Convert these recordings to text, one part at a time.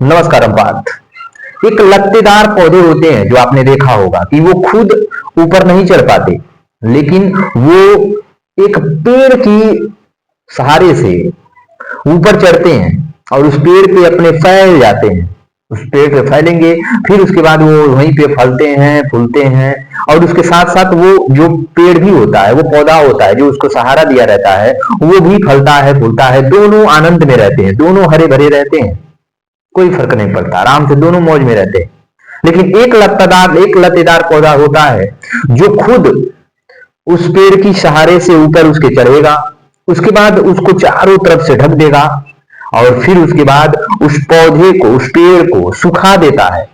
नमस्कार पार्थ। एक लत्तेदार पौधे होते हैं जो आपने देखा होगा कि वो खुद ऊपर नहीं चढ़ पाते, लेकिन वो एक पेड़ की सहारे से ऊपर चढ़ते हैं और उस पेड़ पे अपने फैल जाते हैं। उस पेड़ पे फैलेंगे, फिर उसके बाद वो वहीं पे फलते हैं, फूलते हैं। और उसके साथ साथ वो जो पेड़ भी होता है, वो पौधा होता है जो उसको सहारा दिया रहता है, वो भी फलता है, फूलता है। दोनों आनंद में रहते हैं, दोनों हरे भरे रहते हैं, कोई फर्क नहीं पड़ता, आराम से दोनों मौज में रहते हैं। लेकिन एक लतेदार पौधा होता है जो खुद उस पेड़ की सहारे से ऊपर उसके चढ़ेगा, उसके बाद उसको चारों तरफ से ढक देगा और फिर उसके बाद उस पौधे को, उस पेड़ को सुखा देता है,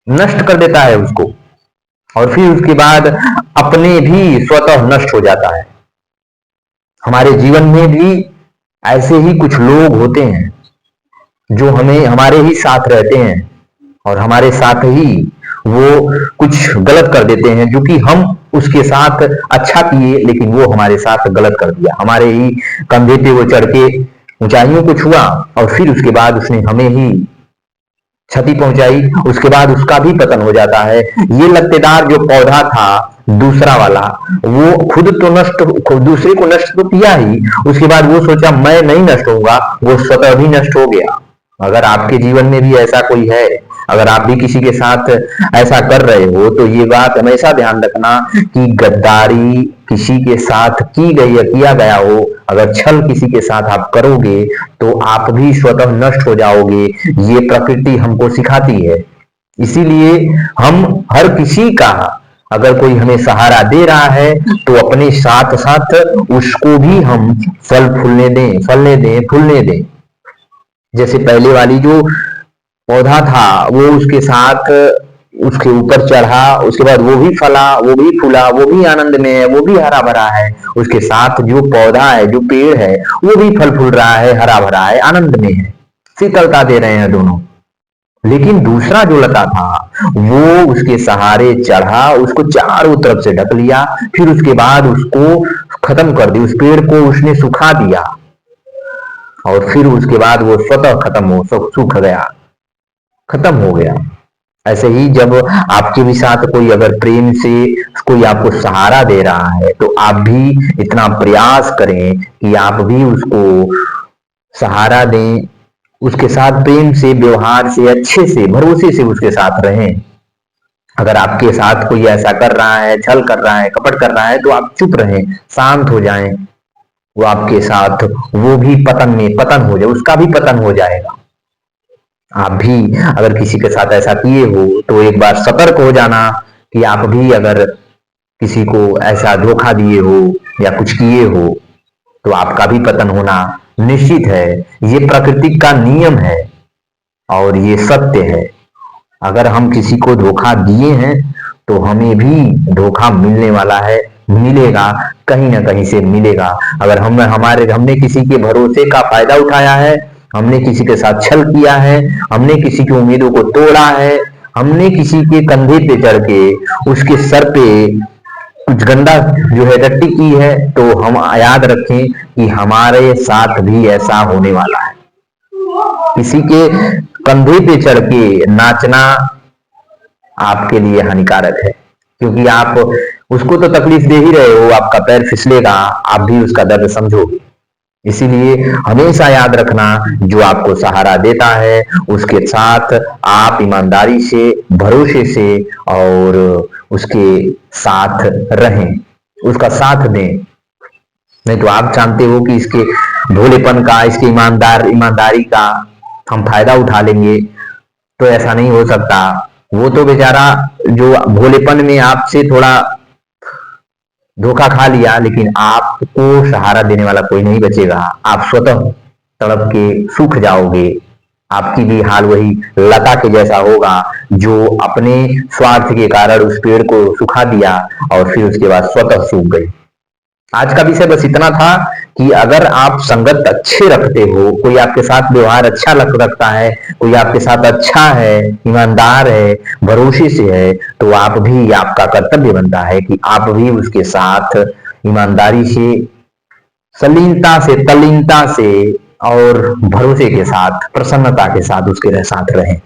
नष्ट कर देता है उसको, और फिर उसके बाद अपने भी स्वतः नष्ट हो जाता है। हमारे जीवन में भी ऐसे ही कुछ लोग होते हैं जो हमें हमारे ही साथ रहते हैं और हमारे साथ ही वो कुछ गलत कर देते हैं, जो कि हम उसके साथ अच्छा किए लेकिन वो हमारे साथ गलत कर दिया। हमारे ही कंधे पे वो चढ़ के ऊंचाइयों को छुआ और फिर उसके बाद उसने हमें ही क्षति पहुंचाई, उसके बाद उसका भी पतन हो जाता है। ये लत्तेदार जो पौधा था दूसरा वाला, वो खुद तो नष्ट, दूसरे को नष्ट तो किया ही, उसके बाद वो सोचा मैं नहीं नष्ट होऊंगा, वो स्वतः भी नष्ट हो गया। अगर आपके जीवन में भी ऐसा कोई है, अगर आप भी किसी के साथ ऐसा कर रहे हो, तो ये बात हमेशा ध्यान रखना कि गद्दारी किसी के साथ की गई या किया गया हो, अगर छल किसी के साथ आप करोगे तो आप भी स्वतः नष्ट हो जाओगे। ये प्रकृति हमको सिखाती है। इसीलिए हम हर किसी का, अगर कोई हमें सहारा दे रहा है तो अपने साथ साथ उसको भी हम फलने दें, फूलने दें। जैसे पहले वाली जो पौधा था, वो उसके साथ उसके ऊपर चढ़ा, उसके बाद वो भी फला, वो भी फूला, वो भी आनंद में है, वो भी हरा भरा है। उसके साथ जो पौधा है, जो पेड़ है, वो भी फल फूल रहा है, हरा भरा है, आनंद में है, शीतलता दे रहे हैं दोनों। लेकिन दूसरा जो लता था, वो उसके सहारे चढ़ा, उसको चारों तरफ से ढक लिया, फिर उसके बाद उसको खत्म कर दिया, उस पेड़ को उसने सुखा दिया और फिर उसके बाद वो स्वतः सूख गया, खत्म हो गया। ऐसे ही जब आपके भी साथ कोई अगर प्रेम से कोई आपको सहारा दे रहा है, तो आप भी इतना प्रयास करें कि आप भी उसको सहारा दें, उसके साथ प्रेम से, व्यवहार से, अच्छे से, भरोसे से उसके साथ रहें। अगर आपके साथ कोई ऐसा कर रहा है, छल कर रहा है, कपट कर रहा है, तो आप चुप रहें, शांत हो जाएं। वो आपके साथ, वो भी पतन हो जाए, उसका भी पतन हो जाएगा। आप भी अगर किसी के साथ ऐसा किए हो तो एक बार सतर्क हो जाना कि आप भी अगर किसी को ऐसा धोखा दिए हो या कुछ किए हो तो आपका भी पतन होना निश्चित है। ये प्रकृति का नियम है और ये सत्य है। अगर हम किसी को धोखा दिए हैं तो हमें भी धोखा मिलने वाला है, मिलेगा, कहीं ना कहीं से मिलेगा। अगर हमने किसी के भरोसे का फायदा उठाया है, हमने किसी के साथ छल किया है, हमने किसी की उम्मीदों को तोड़ा है, हमने किसी के कंधे पे चढ़ के उसके सर पे कुछ गंदा जो है रट्टी की है, तो हम याद रखें कि हमारे साथ भी ऐसा होने वाला है। किसी के कंधे पे चढ़ के नाचना आपके लिए हानिकारक है, क्योंकि आप उसको तो तकलीफ दे ही रहे हो, आपका पैर फिसलेगा, आप भी उसका दर्द समझोगे। इसीलिए हमेशा याद रखना, जो आपको सहारा देता है उसके साथ आप ईमानदारी से, भरोसे से और उसके साथ रहें, उसका साथ दें। नहीं तो आप जानते हो कि इसके भोलेपन का, इसके ईमानदारी का हम फायदा उठा लेंगे, तो ऐसा नहीं हो सकता। वो तो बेचारा जो भोलेपन में आपसे थोड़ा धोखा खा लिया, लेकिन आपको सहारा देने वाला कोई नहीं बचेगा। आप स्वतः तड़प के सूख जाओगे। आपकी भी हाल वही लता के जैसा होगा, जो अपने स्वार्थ के कारण उस पेड़ को सुखा दिया और फिर उसके बाद स्वतः सूख गई। आज का विषय बस इतना था कि अगर आप संगत अच्छे रखते हो, कोई आपके साथ व्यवहार अच्छा रखता है, कोई आपके साथ अच्छा है, ईमानदार है, भरोसे से है, तो आप भी, आपका कर्तव्य बनता है कि आप भी उसके साथ ईमानदारी से, सलीनता से, तल्लीनता से और भरोसे के साथ, प्रसन्नता के साथ उसके साथ रहें।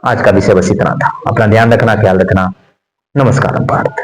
आज का विषय बस इतना था। अपना ध्यान रखना, ख्याल रखना। नमस्कार पार्थ।